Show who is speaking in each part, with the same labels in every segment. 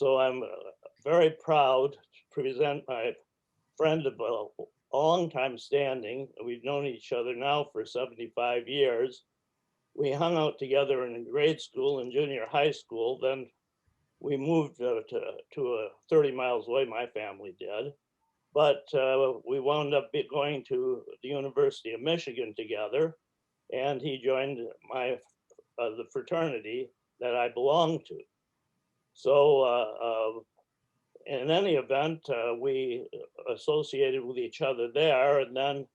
Speaker 1: So I'm very proud to present my friend of a long time standing. We've known each other now for 75 years. We hung out together in grade school and junior high school. Then we moved to 30 miles away, my family did. But we wound up going to the University of Michigan together, and he joined the fraternity that I belonged to. So in any event, we associated with each other there, and then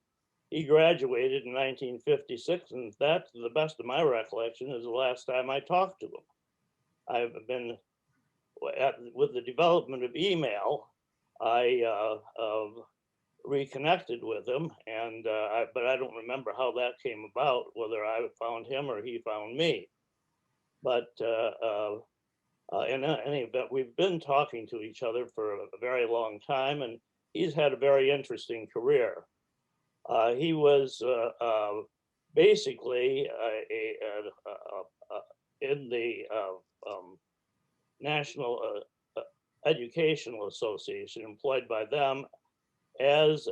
Speaker 1: he graduated in 1956, and that, to the best of my recollection, is the last time I talked to him. I've been, with the development of email, I reconnected with him, and but I don't remember how that came about, whether I found him or he found me. But in any event, we've been talking to each other for a very long time, and he's had a very interesting career. He was basically in the National Educational Association, employed by them as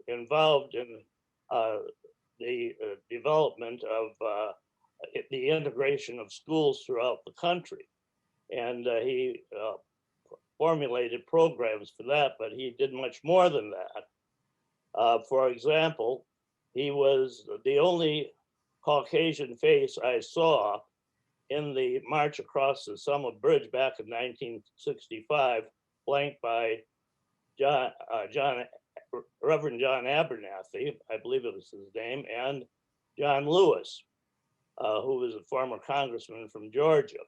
Speaker 1: involved in the development of the integration of schools throughout the country. And he formulated programs for that, but he did much more than that. For example, he was the only Caucasian face I saw in the March Across the Selma Bridge back in 1965, flanked by Reverend John Abernathy, I believe it was his name, and John Lewis, who was a former congressman from Georgia.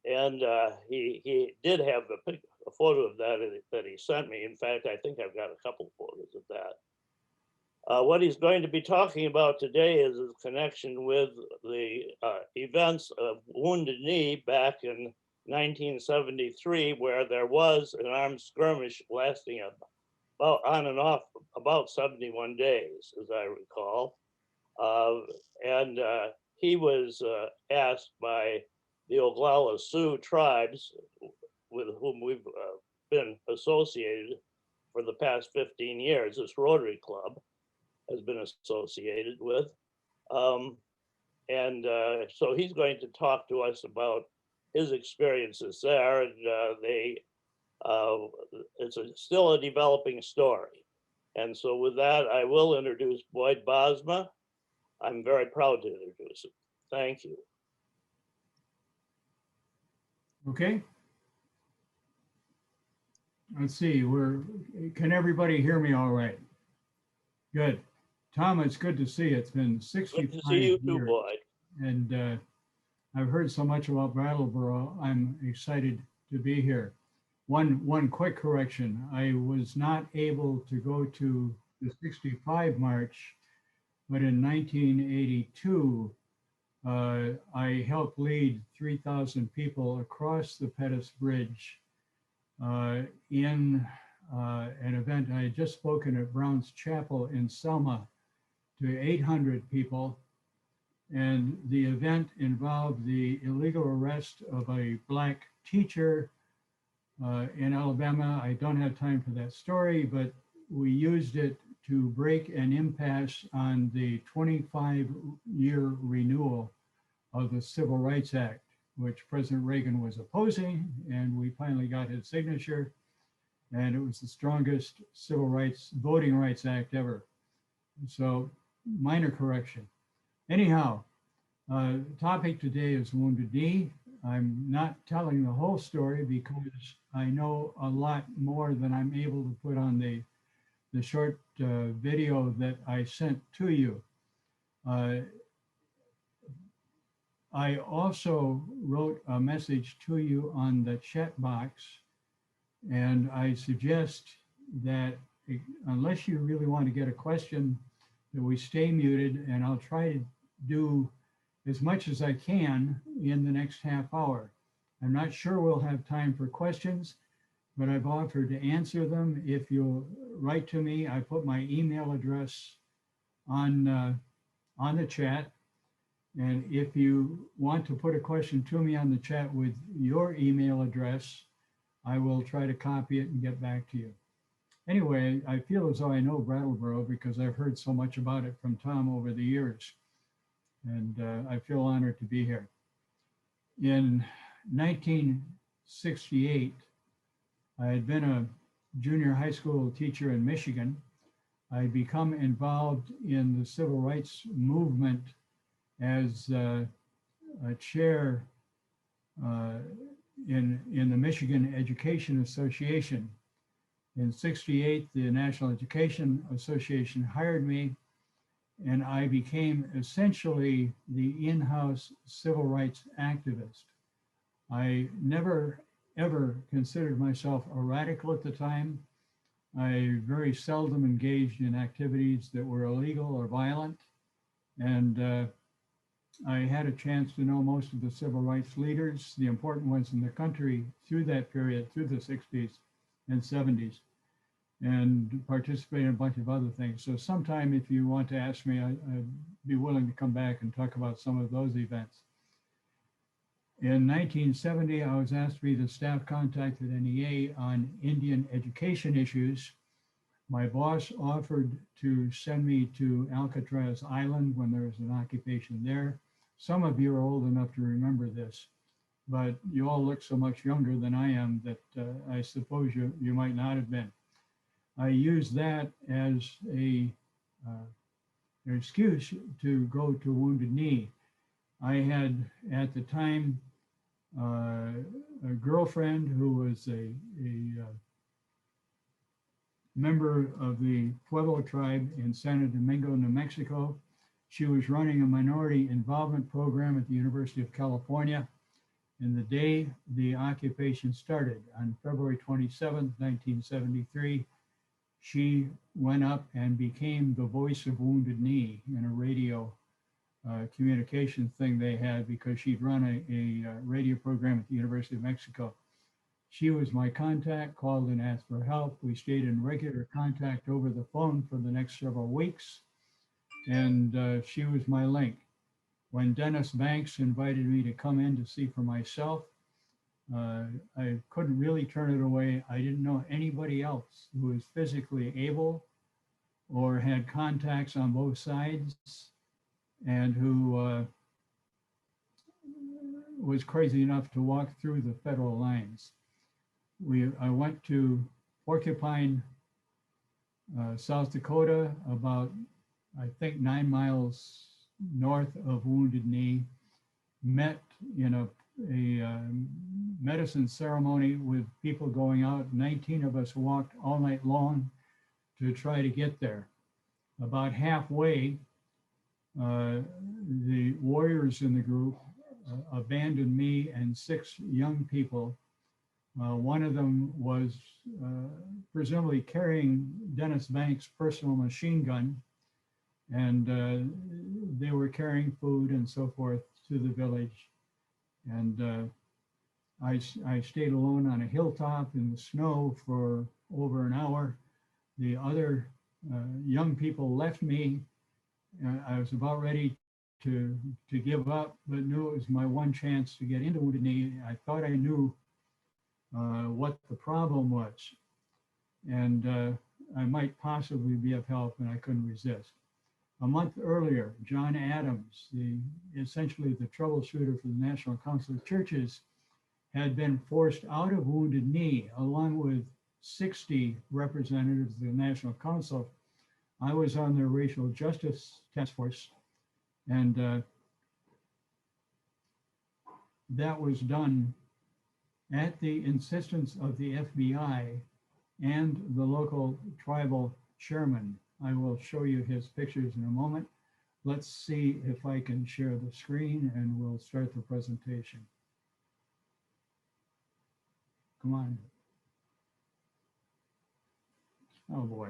Speaker 1: And he did have a photo of that he sent me. In fact, I think I've got a couple photos of that. What he's going to be talking about today is his connection with the events of Wounded Knee back in 1973, where there was an armed skirmish lasting about on and off about 71 days, as I recall. And he was asked by the Oglala Sioux tribes, with whom we've been associated for the past 15 years, this Rotary Club has been associated with. And so he's going to talk to us about his experiences there, and it's still a developing story. And so with that, I will introduce Boyd Bosma. I'm very proud to introduce him. Thank you.
Speaker 2: Okay. Let's see, can everybody hear me all right? Good. Tom, it's good to see you. It's been 65 years.
Speaker 1: Good to see you too, Boyd.
Speaker 2: And I've heard so much about Brattleboro. I'm excited to be here. One quick correction. I was not able to go to the 65 March, but in 1982, I helped lead 3,000 people across the Pettus Bridge in an event. I had just spoken at Brown's Chapel in Selma to 800 people. And the event involved the illegal arrest of a Black teacher in Alabama. I don't have time for that story, but we used it to break an impasse on the 25-year renewal of the Civil Rights Act, which President Reagan was opposing, and we finally got his signature, and it was the strongest civil rights, voting rights act ever. So, minor correction. Anyhow, topic today is Wounded Knee. I'm not telling the whole story because I know a lot more than I'm able to put on the short video that I sent to you. I also wrote a message to you on the chat box, and I suggest that unless you really want to get a question, that we stay muted, and I'll try to do as much as I can in the next half hour. I'm not sure we'll have time for questions, but I've offered to answer them. If you'll write to me, I put my email address on the chat. And if you want to put a question to me on the chat with your email address, I will try to copy it and get back to you. Anyway, I feel as though I know Brattleboro because I've heard so much about it from Tom over the years. And I feel honored to be here. In 1968, I had been a junior high school teacher in Michigan. I had become involved in the civil rights movement as a chair in the Michigan Education Association. In '68, the National Education Association hired me, and I became essentially the in-house civil rights activist. I never, ever considered myself a radical at the time. I very seldom engaged in activities that were illegal or violent. And I had a chance to know most of the civil rights leaders, the important ones in the country through that period, through the 60s and 70s, and participate in a bunch of other things. So sometime if you want to ask me, I'd be willing to come back and talk about some of those events. In 1970, I was asked to be the staff contact at NEA on Indian education issues. My boss offered to send me to Alcatraz Island when there was an occupation there. Some of you are old enough to remember this, but you all look so much younger than I am that I suppose you might not have been. I used that as an excuse to go to Wounded Knee. I had at the time a girlfriend who was a member of the Pueblo tribe in Santo Domingo, New Mexico. She was running a minority involvement program at the University of California. And the day the occupation started, on February 27th, 1973, she went up and became the voice of Wounded Knee in a radio communication thing they had because she'd run a radio program at the University of Mexico. She was my contact, called and asked for help. We stayed in regular contact over the phone for the next several weeks, and she was my link. When Dennis Banks invited me to come in to see for myself, I couldn't really turn it away. I didn't know anybody else who was physically able or had contacts on both sides and who was crazy enough to walk through the federal lines. I went to Porcupine, South Dakota, about, I think, 9 miles north of Wounded Knee, met in a medicine ceremony with people going out. 19 of us walked all night long to try to get there. About halfway, the warriors in the group abandoned me and 6 young people. One of them was presumably carrying Dennis Banks' personal machine gun, and they were carrying food and so forth to the village. And I stayed alone on a hilltop in the snow for over an hour. The other young people left me. I was about ready to give up, but knew it was my one chance to get into Wounded Knee. I thought I knew what the problem was, and I might possibly be of help, and I couldn't resist. A month earlier, John Adams, essentially the troubleshooter for the National Council of Churches, had been forced out of Wounded Knee, along with 60 representatives of the National Council. I was on the Racial Justice Task Force, and that was done at the insistence of the FBI and the local tribal chairman. I will show you his pictures in a moment. Let's see if I can share the screen and we'll start the presentation. Come on. Oh boy.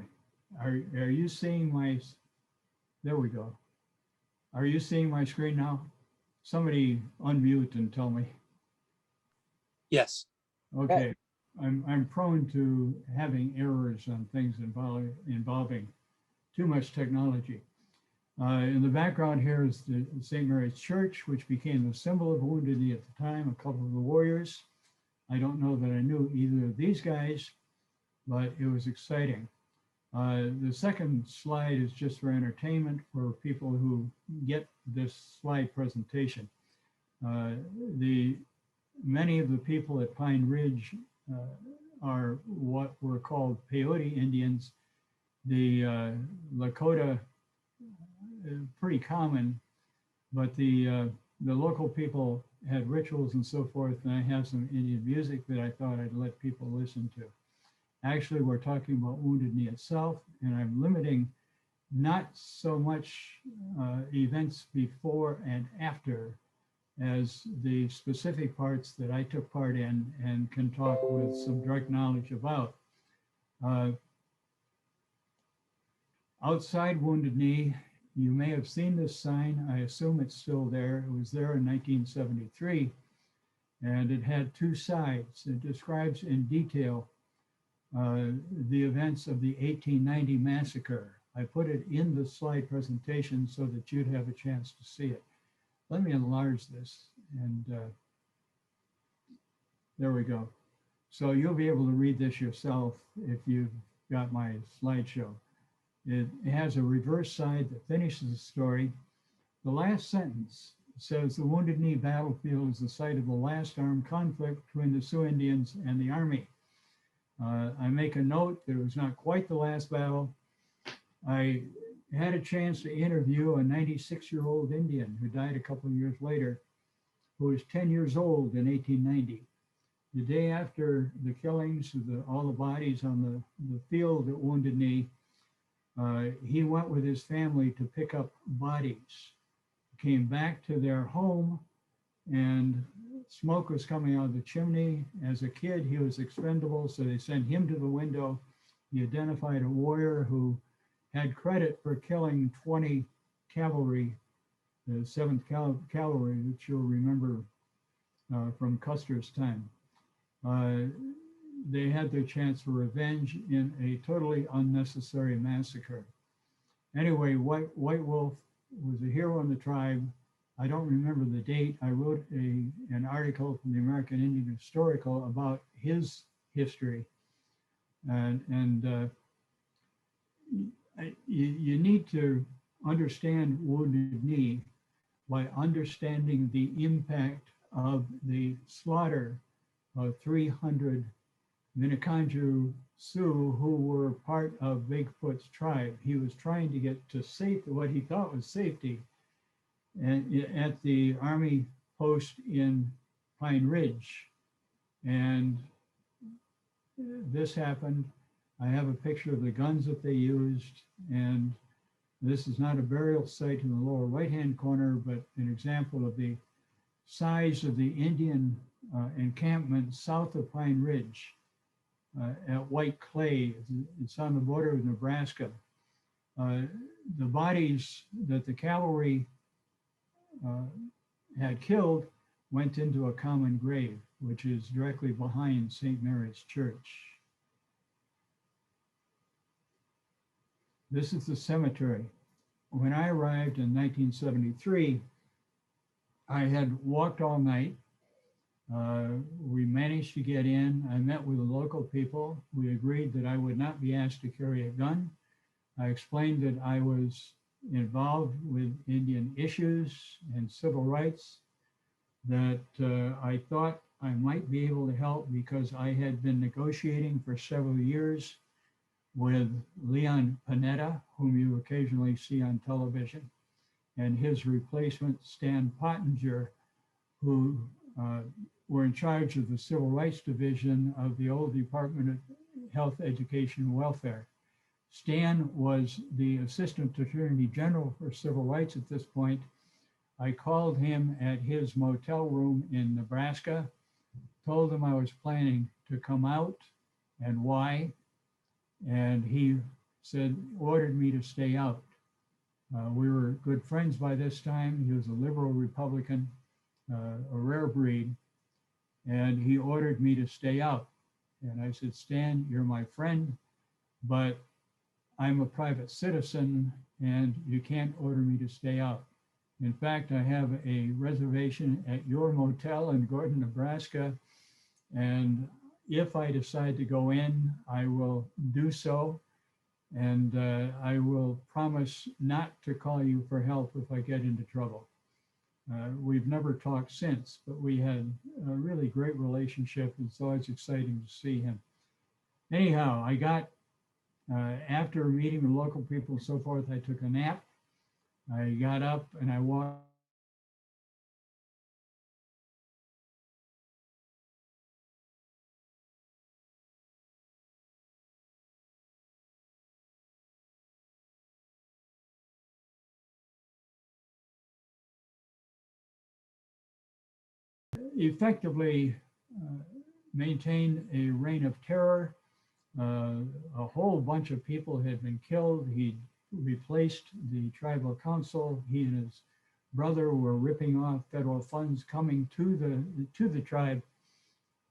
Speaker 2: Are you seeing my, there we go. Are you seeing my screen now? Somebody unmute and tell me.
Speaker 3: Yes.
Speaker 2: Okay. I'm prone to having errors on things involving too much technology. In the background here is the St. Mary's Church, which became the symbol of Wounded Knee at the time, a couple of the warriors. I don't know that I knew either of these guys, but it was exciting. The second slide is just for entertainment for people who get this slide presentation. Many of the people at Pine Ridge are what were called peyote Indians. The Lakota, pretty common, but the local people had rituals and so forth, and I have some Indian music that I thought I'd let people listen to. Actually, we're talking about Wounded Knee itself, and I'm limiting not so much events before and after as the specific parts that I took part in and can talk with some direct knowledge about. Outside Wounded Knee, you may have seen this sign. I assume it's still there. It was there in 1973, and it had two sides. It describes in detail the events of the 1890 massacre. I put it in the slide presentation so that you'd have a chance to see it. Let me enlarge this, and there we go. So you'll be able to read this yourself if you've got my slideshow. It has a reverse side that finishes the story. The last sentence says the Wounded Knee battlefield is the site of the last armed conflict between the Sioux Indians and the Army. I make a note that it was not quite the last battle. I had a chance to interview a 96-year-old Indian who died a couple of years later, who was 10 years old in 1890. The day after the killings of all the bodies on the field at Wounded Knee, he went with his family to pick up bodies. Came back to their home, and smoke was coming out of the chimney. As a kid, he was expendable, so they sent him to the window. He identified a warrior who had credit for killing 20 cavalry, the 7th Cavalry, which you'll remember from Custer's time. They had their chance for revenge in a totally unnecessary massacre. Anyway, White Wolf was a hero in the tribe. I don't remember the date. I wrote an article from the American Indian Historical about his history. You need to understand Wounded Knee by understanding the impact of the slaughter of 300 Minneconjou Sioux who were part of Bigfoot's tribe. He was trying to get to safety, what he thought was safety, and at the Army post in Pine Ridge. And this happened. I have a picture of the guns that they used, and this is not a burial site in the lower right-hand corner, but an example of the size of the Indian encampment south of Pine Ridge at White Clay. It's on the border of Nebraska. The bodies that the cavalry had killed went into a common grave, which is directly behind St. Mary's Church. This is the cemetery. When I arrived in 1973, I had walked all night. We managed to get in. I met with the local people. We agreed that I would not be asked to carry a gun. I explained that I was involved with Indian issues and civil rights, that I thought I might be able to help because I had been negotiating for several years with Leon Panetta, whom you occasionally see on television, and his replacement, Stan Pottinger, who were in charge of the Civil Rights Division of the old Department of Health, Education, and Welfare. Stan was the Assistant Attorney General for Civil Rights at this point. I called him at his motel room in Nebraska, told him I was planning to come out and why, and he ordered me to stay out. We were good friends by this time. He was a liberal Republican, a rare breed, and he ordered me to stay out. And I said, Stan, you're my friend, but I'm a private citizen and you can't order me to stay out. In fact, I have a reservation at your motel in Gordon, Nebraska. And if I decide to go in, I will do so. And I will promise not to call you for help if I get into trouble. We've never talked since, but we had a really great relationship. It's always exciting to see him. Anyhow, I got, after meeting the local people and so forth, I took a nap. I got up and I walked effectively maintained a reign of terror. A whole bunch of people had been killed. He replaced the tribal council. He and his brother were ripping off federal funds coming to the tribe.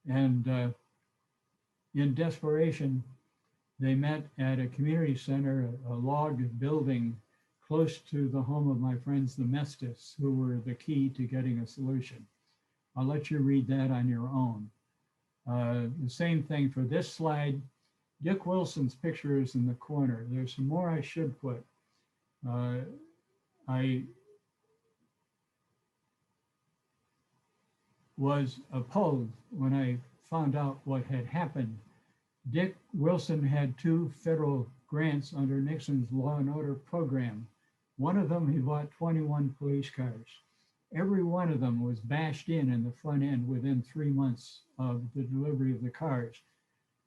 Speaker 2: And in desperation, they met at a community center, a log building close to the home of my friends, the Mestis, who were the key to getting a solution. I'll let you read that on your own. The same thing for this slide. Dick Wilson's picture is in the corner. There's some more I should put. I was appalled when I found out what had happened. Dick Wilson had 2 federal grants under Nixon's Law and Order program. One of them, he bought 21 police cars. Every one of them was bashed in the front end within 3 months of the delivery of the cars,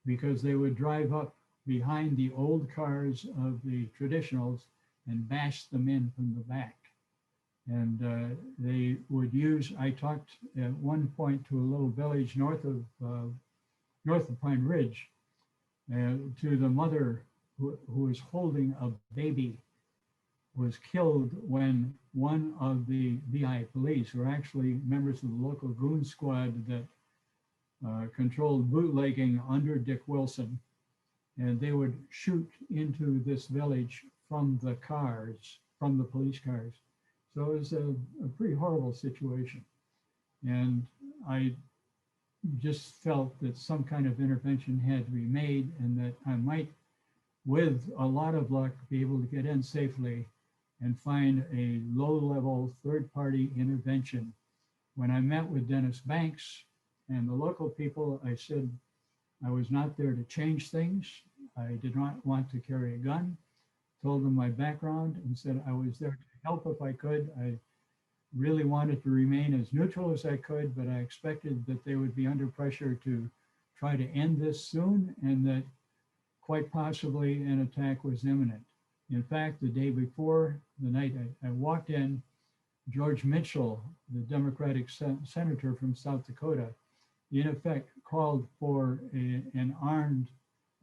Speaker 2: because they would drive up behind the old cars of the traditionals and bash them in from the back. And they would use, I talked at one point to a little village north of Pine Ridge, to the mother who was holding a baby, was killed when one of the VI police, who are actually members of the local goon squad that controlled bootlegging under Dick Wilson, and they would shoot into this village from the cars, from the police cars. So it was a pretty horrible situation. And I just felt that some kind of intervention had to be made, and that I might, with a lot of luck, be able to get in safely and find a low-level third-party intervention. When I met with Dennis Banks and the local people, I said I was not there to change things. I did not want to carry a gun. Told them my background and said I was there to help if I could. I really wanted to remain as neutral as I could, but I expected that they would be under pressure to try to end this soon, and that quite possibly an attack was imminent. In fact, the day before, the night I walked in, George Mitchell, the Democratic senator from South Dakota, in effect called for an armed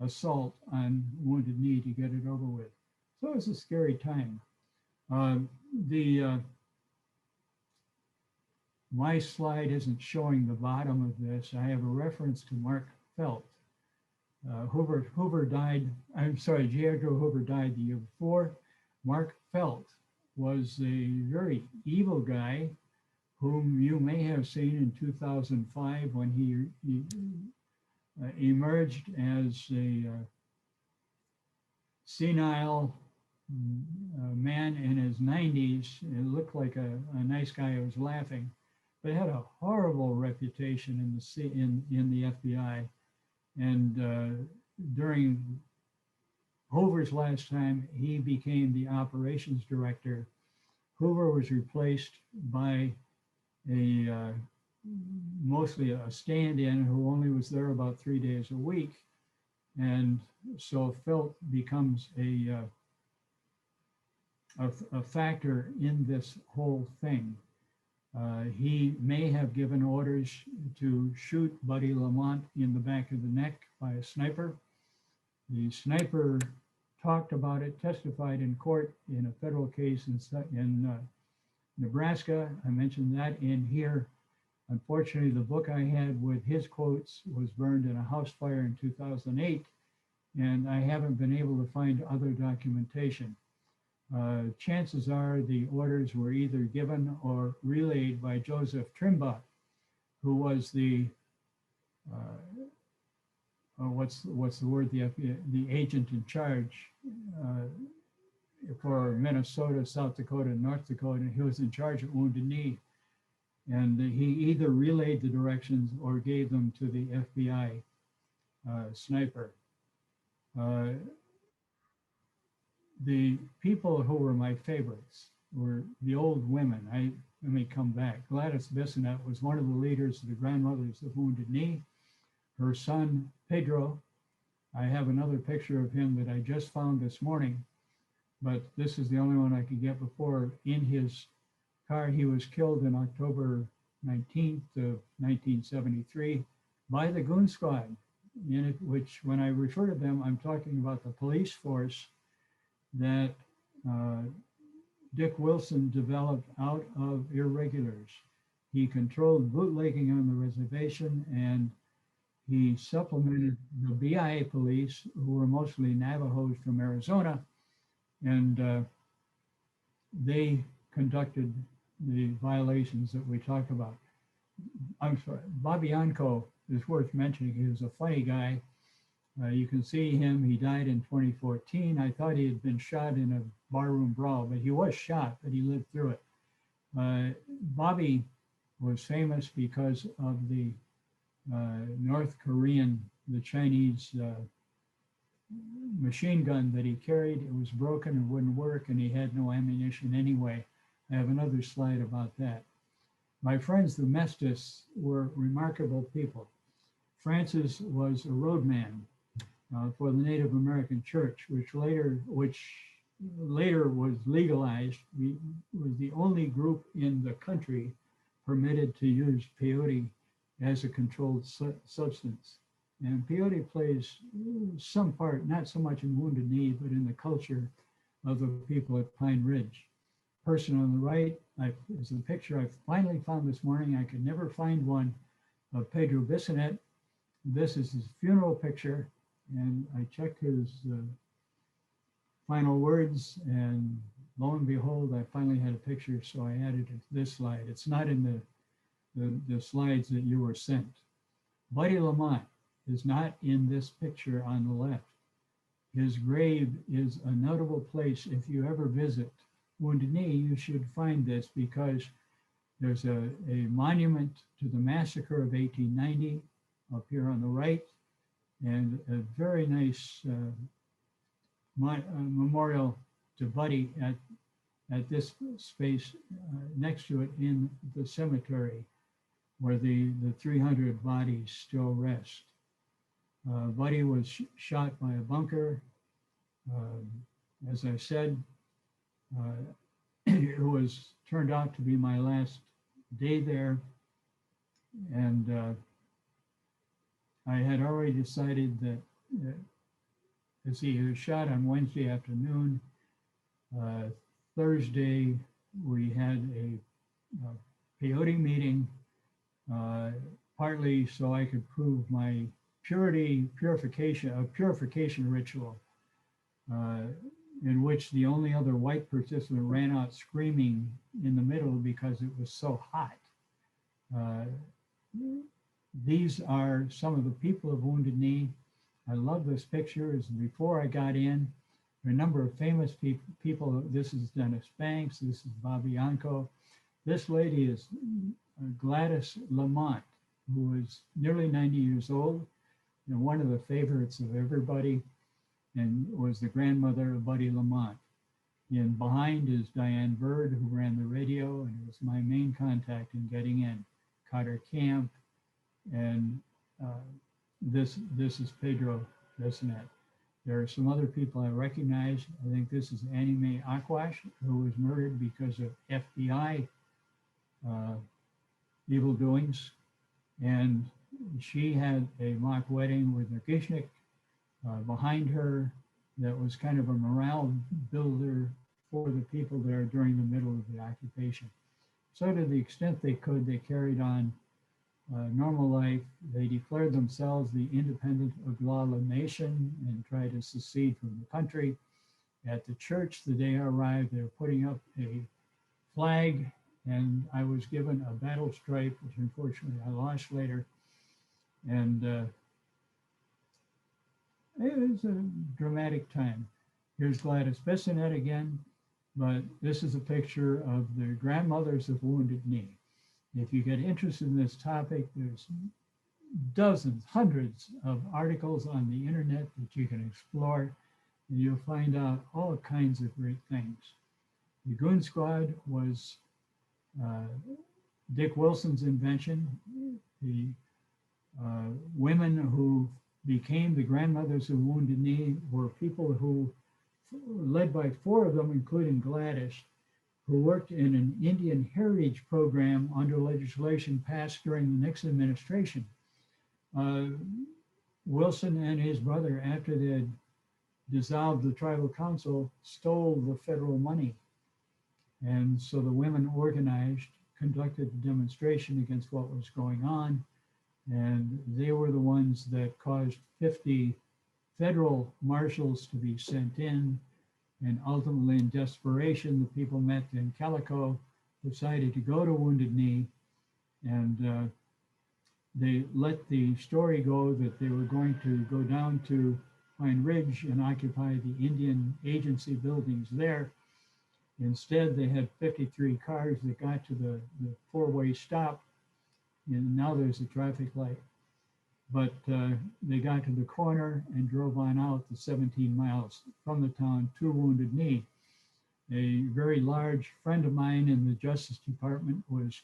Speaker 2: assault on Wounded Knee to get it over with. So it was a scary time. My slide isn't showing the bottom of this. I have a reference to Mark Felt. Hoover died, J. Edgar Hoover died the year before. Mark Felt was a very evil guy whom you may have seen in 2005 when he emerged as a senile man in his 90s. It looked like a nice guy who was laughing, but had a horrible reputation in the FBI. And during Hoover's last time, he became the operations director. Hoover was replaced by mostly a stand-in who only was there about 3 days a week. And so Felt becomes a factor in this whole thing. He may have given orders to shoot Buddy Lamont in the back of the neck by a sniper. The sniper talked about it, testified in court in a federal case in Nebraska. I mentioned that in here. Unfortunately, the book I had with his quotes was burned in a house fire in 2008. and I haven't been able to find other documentation. Chances are the orders were either given or relayed by Joseph Trimba, who was the what's the word, the agent in charge for Minnesota, South Dakota, and North Dakota. He was in charge of Wounded Knee, and he either relayed the directions or gave them to the FBI sniper. The people who were my favorites were the old women. Let me come back. Gladys Bissonette was one of the leaders of the Grandmothers of Wounded Knee. Her son, Pedro, I have another picture of him that I just found this morning, but this is the only one I could get before. In his car, he was killed on October 19th of 1973 by the Goon Squad, in it, which when I refer to them, I'm talking about the police force that Dick Wilson developed out of irregulars. He controlled bootlegging on the reservation, and he supplemented the BIA police, who were mostly Navajos from Arizona, and they conducted the violations that we talk about. I'm sorry, Bobby Anko is worth mentioning. He was a funny guy. You can see him. He died in 2014. I thought he had been shot in a barroom brawl, but he was shot, but he lived through it. Bobby was famous because of the North Korean, the Chinese machine gun that he carried. It was broken and wouldn't work, and he had no ammunition anyway. I have another slide about that. My friends, the Mestis, were remarkable people. Francis was a roadman for the Native American Church, which later was legalized. We was the only group in the country permitted to use peyote as a controlled substance. And peyote plays some part, not so much in Wounded Knee, but in the culture of the people at Pine Ridge. Person on the right is a picture I finally found this morning. I could never find one of Pedro Bissonette. This is his funeral picture, and I checked his final words, and lo and behold, I finally had a picture, so I added it to this slide. It's not in the slides that you were sent. Buddy Lamont is not in this picture on the left. His grave is a notable place. If you ever visit Wounded Knee, you should find this, because there's a monument to the massacre of 1890 up here on the right, and a very nice memorial to Buddy at this space next to it in the cemetery, where the 300 bodies still rest. Buddy was shot by a bunker. As I said, it was turned out to be my last day there, and I had already decided that as he was shot on Wednesday afternoon, Thursday we had a peyote meeting, partly so I could prove my purification ritual, in which the only other white participant ran out screaming in the middle because it was so hot. These are some of the people of Wounded Knee. I love this picture. It's before I got in. There are a number of famous people. This is Dennis Banks. This is Bobby Anko. This lady is Gladys Lamont, who is nearly 90 years old and one of the favorites of everybody, and was the grandmother of Buddy Lamont. And behind is Diane Bird, who ran the radio and was my main contact in getting in. Carter Camp, and this is Pedro Bissonette. There are some other people I recognize. I think this is Annie Mae Aquash, who was murdered because of FBI evil doings. And she had a mock wedding with Nurkishnik behind her that was kind of a morale builder for the people there during the middle of the occupation. So to the extent they could, they carried on normal life. They declared themselves the independent Oglala nation and tried to secede from the country. At the church, the day I arrived, they were putting up a flag, and I was given a battle stripe, which unfortunately I lost later. And it was a dramatic time. Here's Gladys Bissonette again, but this is a picture of the grandmothers of Wounded Knee. If you get interested in this topic, there's dozens, hundreds of articles on the internet that you can explore, and you'll find out all kinds of great things. The Goon Squad was Dick Wilson's invention. The women who became the grandmothers of Wounded Knee were people who, led by 4 of them, including Gladys, who worked in an Indian heritage program under legislation passed during the Nixon administration. Wilson and his brother, after they had dissolved the tribal council, stole the federal money. And so the women organized, conducted a demonstration against what was going on. And they were the ones that caused 50 federal marshals to be sent in. And ultimately, in desperation, the people met in Calico, decided to go to Wounded Knee, and they let the story go that they were going to go down to Pine Ridge and occupy the Indian agency buildings there. Instead, they had 53 cars that got to the 4-way stop, and now there's a traffic light. But they got to the corner and drove on out the 17 miles from the town to Wounded Knee. A very large friend of mine in the Justice Department was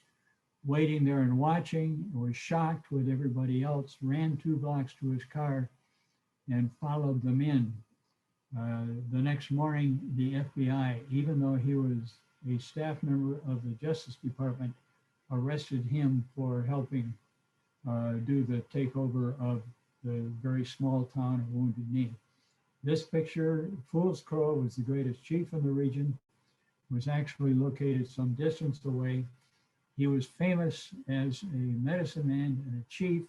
Speaker 2: waiting there and watching, was shocked with everybody else, ran 2 blocks to his car and followed them in. The next morning, the FBI, even though he was a staff member of the Justice Department, arrested him for helping do the takeover of the very small town of Wounded Knee. This picture, Fool's Crow, was the greatest chief in the region, was actually located some distance away. He was famous as a medicine man and a chief.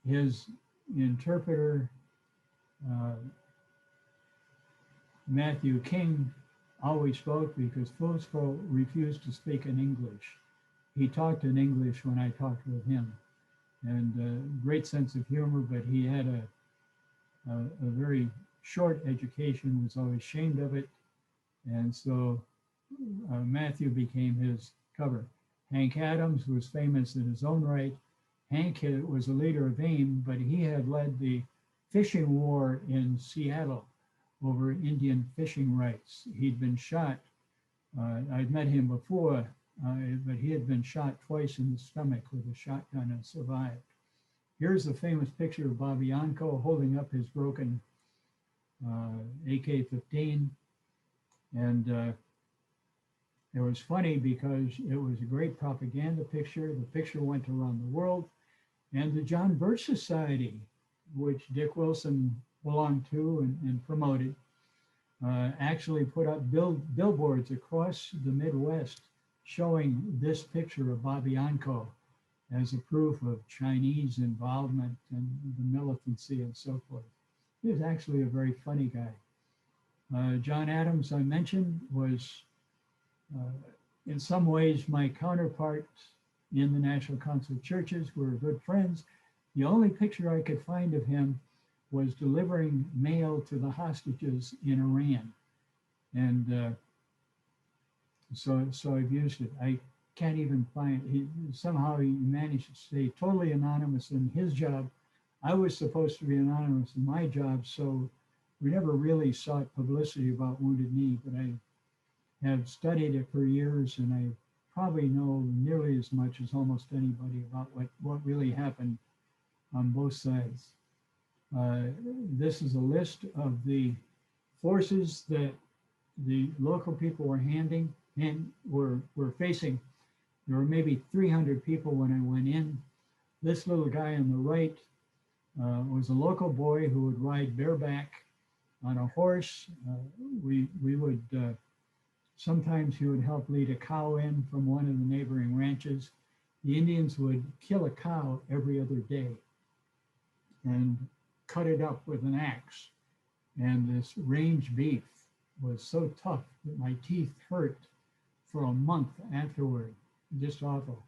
Speaker 2: His interpreter, Matthew King, always spoke because Fool's Crow refused to speak in English. He talked in English when I talked with him, and great sense of humor, but he had a very short education, was always ashamed of it. And so Matthew became his cover. Hank Adams was famous in his own right. Hank was a leader of AIM, but he had led the fishing war in Seattle over Indian fishing rights. He'd been shot. I'd met him before, but he had been shot twice in the stomach with a shotgun and survived. Here's the famous picture of Bobby Yanko holding up his broken AK-15. And it was funny because it was a great propaganda picture. The picture went around the world. And the John Birch Society, which Dick Wilson belonged to and promoted, actually put up billboards across the Midwest showing this picture of Bobby Yanko as a proof of Chinese involvement and the militancy and so forth. He was actually a very funny guy. John Adams, I mentioned, was in some ways my counterpart in the National Council of Churches. We were good friends. The only picture I could find of him was delivering mail to the hostages in Iran. And so I've used it. I can't even find, somehow he managed to stay totally anonymous in his job. I was supposed to be anonymous in my job, so we never really sought publicity about Wounded Knee, but I have studied it for years, and I probably know nearly as much as almost anybody about what really happened on both sides. This is a list of the forces that the local people were were facing. There were maybe 300 people when I went in. This little guy on the right was a local boy who would ride bareback on a horse. We would, sometimes he would help lead a cow in from one of the neighboring ranches. the Indians would kill a cow every other day and cut it up with an axe. And this range beef was so tough that my teeth hurt for a month afterward, just awful.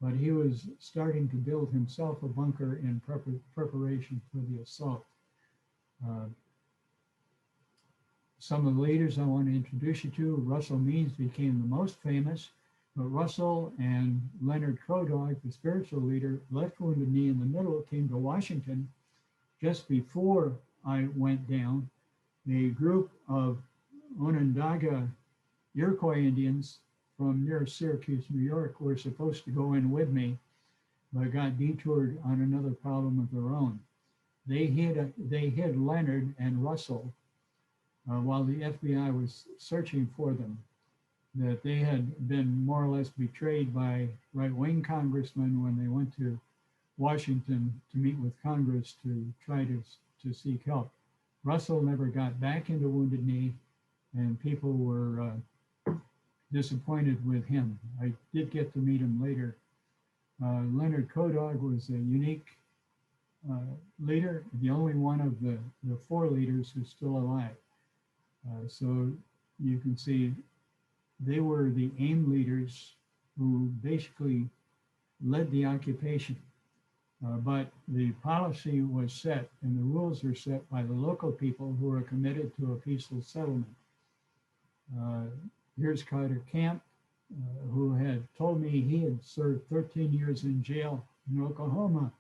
Speaker 2: But he was starting to build himself a bunker in preparation for the assault. Some of the leaders I want to introduce you to, Russell Means became the most famous, but Russell and Leonard Crow Dog, the spiritual leader, left Wounded Knee in the middle, came to Washington just before I went down. A group of Onondaga Iroquois Indians from near Syracuse, New York, were supposed to go in with me, but got detoured on another problem of their own. They hid Leonard and Russell while the FBI was searching for them, that they had been more or less betrayed by right-wing congressmen when they went to Washington to meet with Congress to try to seek help. Russell never got back into Wounded Knee, and people were disappointed with him. I did get to meet him later. Leonard Crow Dog was a unique leader, the only one of the four leaders who's still alive. So you can see they were the AIM leaders who basically led the occupation. But the policy was set and the rules were set by the local people who were committed to a peaceful settlement. Here's Carter Camp, who had told me he had served 13 years in jail in Oklahoma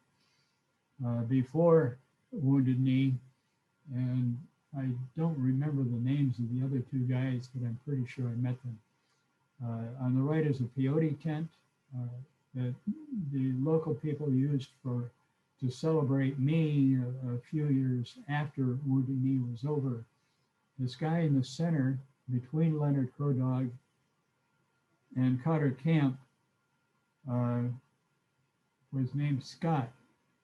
Speaker 2: before Wounded Knee. And I don't remember the names of the other two guys, but I'm pretty sure I met them. On the right is a peyote tent that the local people used to celebrate me a few years after Wounded Knee was over. This guy in the center between Leonard Crow Dog and Carter Camp was named Scott.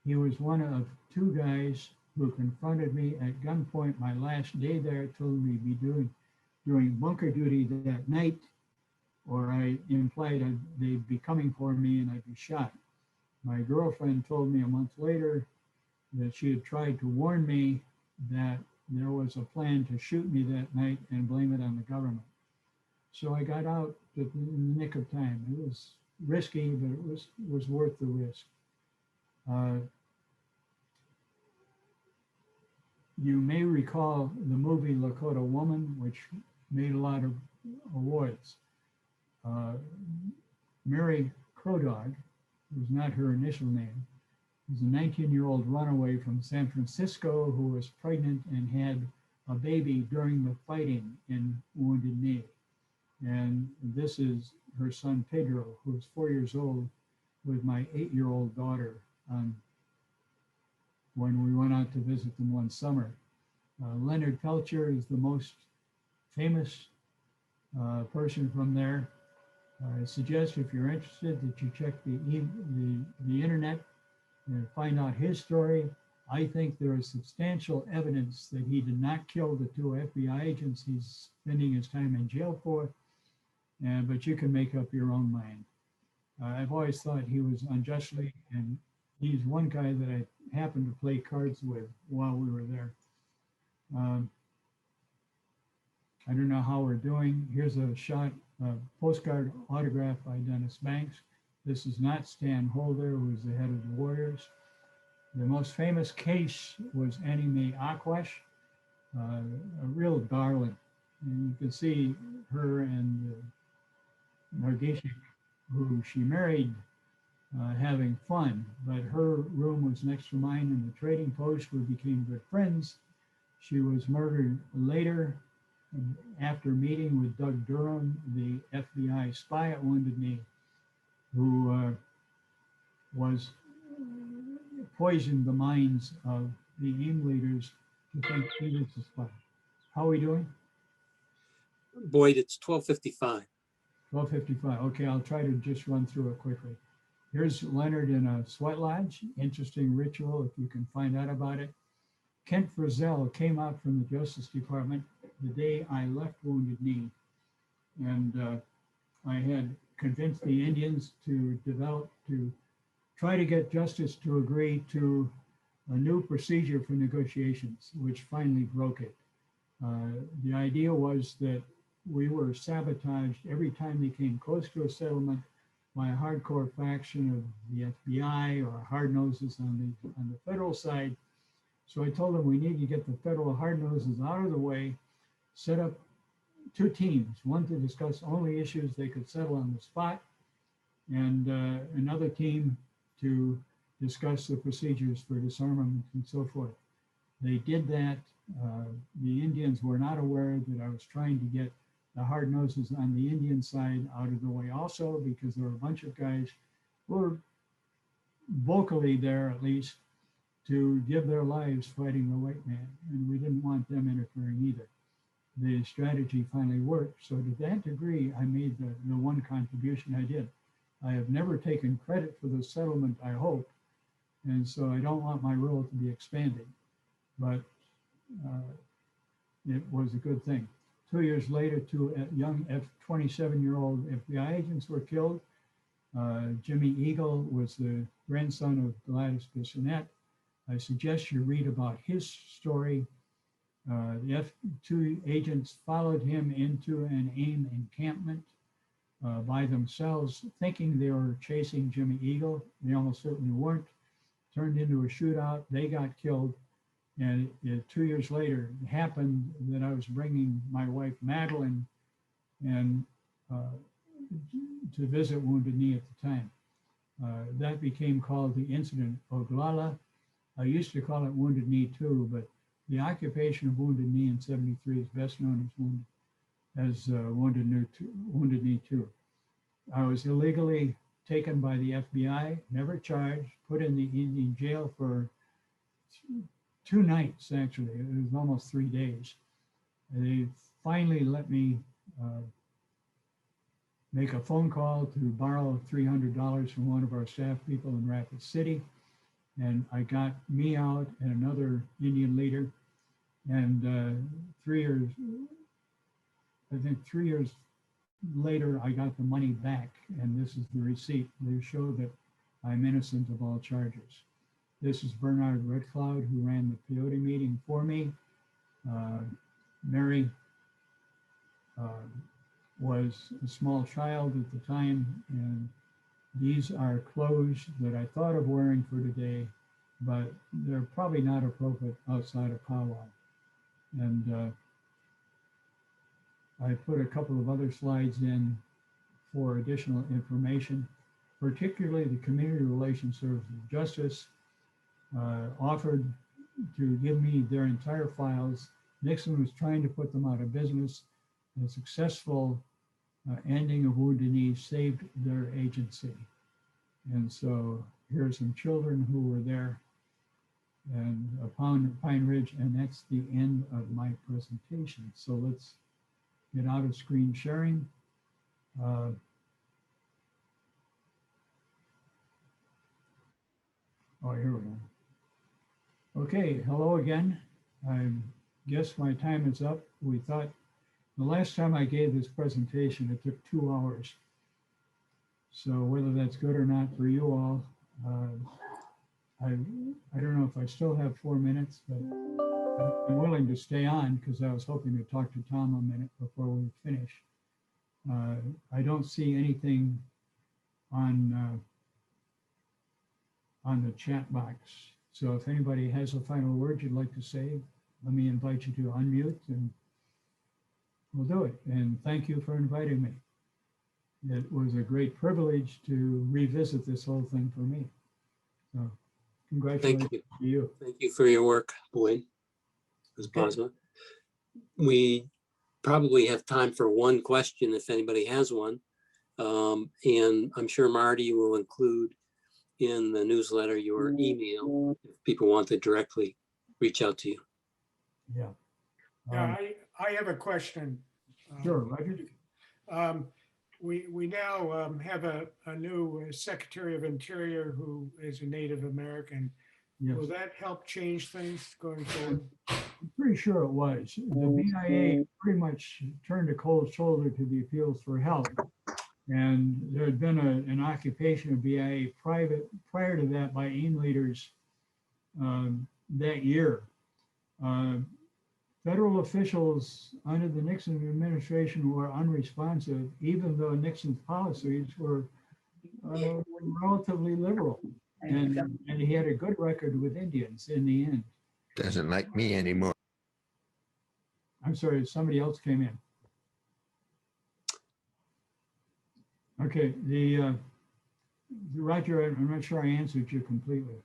Speaker 2: He was one of two guys who confronted me at gunpoint my last day there, told me to be doing bunker duty that night, or I implied they'd be coming for me and I'd be shot. My girlfriend told me a month later that she had tried to warn me that there was a plan to shoot me that night and blame it on the government. So I got out in the nick of time. It was risky, but it was worth the risk. You may recall the movie Lakota Woman, which made a lot of awards. Mary Crow Dog, who's not her initial name, was a 19-year-old runaway from San Francisco who was pregnant and had a baby during the fighting in Wounded Knee. And this is her son, Pedro, who's 4 years old, with my 8-year-old daughter when we went out to visit them one summer. Leonard Pelcher is the most famous person from there. I suggest if you're interested that you check the internet and find out his story. I think there is substantial evidence that he did not kill the two FBI agents he's spending his time in jail for, but you can make up your own mind. I've always thought he was unjustly, and he's one guy that I happened to play cards with while we were there. I don't know how we're doing. Here's a shot, postcard autograph by Dennis Banks. This is not Stan Holder, who was the head of the Warriors. The most famous case was Annie Mae Aquash, a real darling. And you can see her and Nargeshi, who she married, having fun, but her room was next to mine in the trading post. We became good friends. She was murdered later after meeting with Doug Durham, the FBI spy at Wounded Knee, who was poisoned the minds of the AIM leaders to think he was the spy. How are we doing?
Speaker 3: Boyd, it's 12:55.
Speaker 2: 12:55. Okay, I'll try to just run through it quickly. Here's Leonard in a sweat lodge. Interesting ritual if you can find out about it. Kent Frizzell came out from the Justice Department the day I left Wounded Knee. And I had convince the Indians to try to get justice to agree to a new procedure for negotiations, which finally broke it. The idea was that we were sabotaged every time they came close to a settlement by a hardcore faction of the FBI or hard noses on the federal side. So I told them we need to get the federal hard noses out of the way, set up two teams, one to discuss only issues they could settle on the spot, and another team to discuss the procedures for disarmament and so forth. They did that. The Indians were not aware that I was trying to get the hard noses on the Indian side out of the way also, because there were a bunch of guys who were vocally there, at least, to give their lives fighting the white man, and we didn't want them interfering either. The strategy finally worked. So to that degree, I made the one contribution I did. I have never taken credit for the settlement, I hope, and so I don't want my role to be expanded, but it was a good thing. 2 years later, two young 27-year-old FBI agents were killed. Jimmy Eagle was the grandson of Gladys Bissonnette. I suggest you read about his story. The F2 agents followed him into an AIM encampment by themselves, thinking they were chasing Jimmy Eagle. They almost certainly weren't. Turned into a shootout. They got killed. And 2 years later, it happened that I was bringing my wife, Madeline, and to visit Wounded Knee at the time. That became called the Incident Oglala. I used to call it Wounded Knee too, but the occupation of Wounded Knee in '73 is best known as Wounded Knee 2. I was illegally taken by the FBI, never charged, put in the Indian jail for 2 nights, actually. It was almost 3 days. They finally let me make a phone call to borrow $300 from one of our staff people in Rapid City. And I got me out and another Indian leader. And 3 years, I think 3 years later, I got the money back. And this is the receipt. They show that I'm innocent of all charges. This is Bernard Redcloud, who ran the peyote meeting for me. Mary was a small child at the time, and these are clothes that I thought of wearing for today, but they're probably not appropriate outside of powwow. And I put a couple of other slides in for additional information, particularly the Community Relations Service of Justice offered to give me their entire files. Nixon was trying to put them out of business. A successful ending of Wounded Knee saved their agency. And so here are some children who were there and upon Pine Ridge, and that's the end of my presentation. So let's get out of screen sharing. Oh, here we go. Okay, hello again. I guess my time is up. We thought the last time I gave this presentation, it took 2 hours. So whether that's good or not for you all, I don't know if I still have 4 minutes, but I'm willing to stay on because I was hoping to talk to Tom a minute before we finish. I don't see anything on the chat box. So if anybody has a final word you'd like to say, let me invite you to unmute and we'll do it. And thank you for inviting me. It was a great privilege to revisit this whole thing for me. So congratulations to you.
Speaker 3: Thank you for your work, Boyd, as Bosma. We probably have time for one question if anybody has one. And I'm sure Marty will include in the newsletter your email if people want to directly reach out to you.
Speaker 2: Yeah.
Speaker 4: I have a question.
Speaker 2: Sure, Roger.
Speaker 4: We now have a new Secretary of Interior who is a Native American.
Speaker 2: Yes.
Speaker 4: Will that help change things going forward?
Speaker 2: I'm pretty sure it was. The BIA pretty much turned a cold shoulder to the appeals for help. And there had been an occupation of BIA prior to that by AIM leaders that year. Federal officials under the Nixon administration were unresponsive, even though Nixon's policies were relatively liberal. And he had a good record with Indians in the end.
Speaker 5: Doesn't like me anymore.
Speaker 2: I'm sorry, somebody else came in. Okay, Roger, I'm not sure I answered you completely.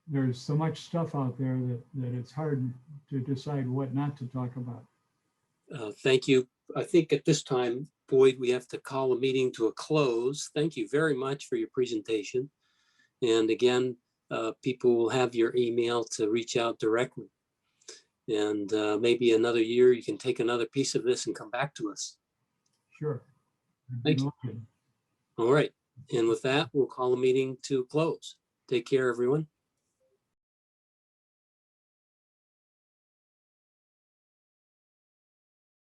Speaker 2: There's so much stuff out there that it's hard to decide what not to talk about.
Speaker 3: Thank you. I think at this time, Boyd, we have to call a meeting to a close. Thank you very much for your presentation. And again, people will have your email to reach out directly. And maybe another year, you can take another piece of this and come back to us.
Speaker 2: Sure.
Speaker 3: Thank you. All right. And with that, we'll call a meeting to close. Take care, everyone.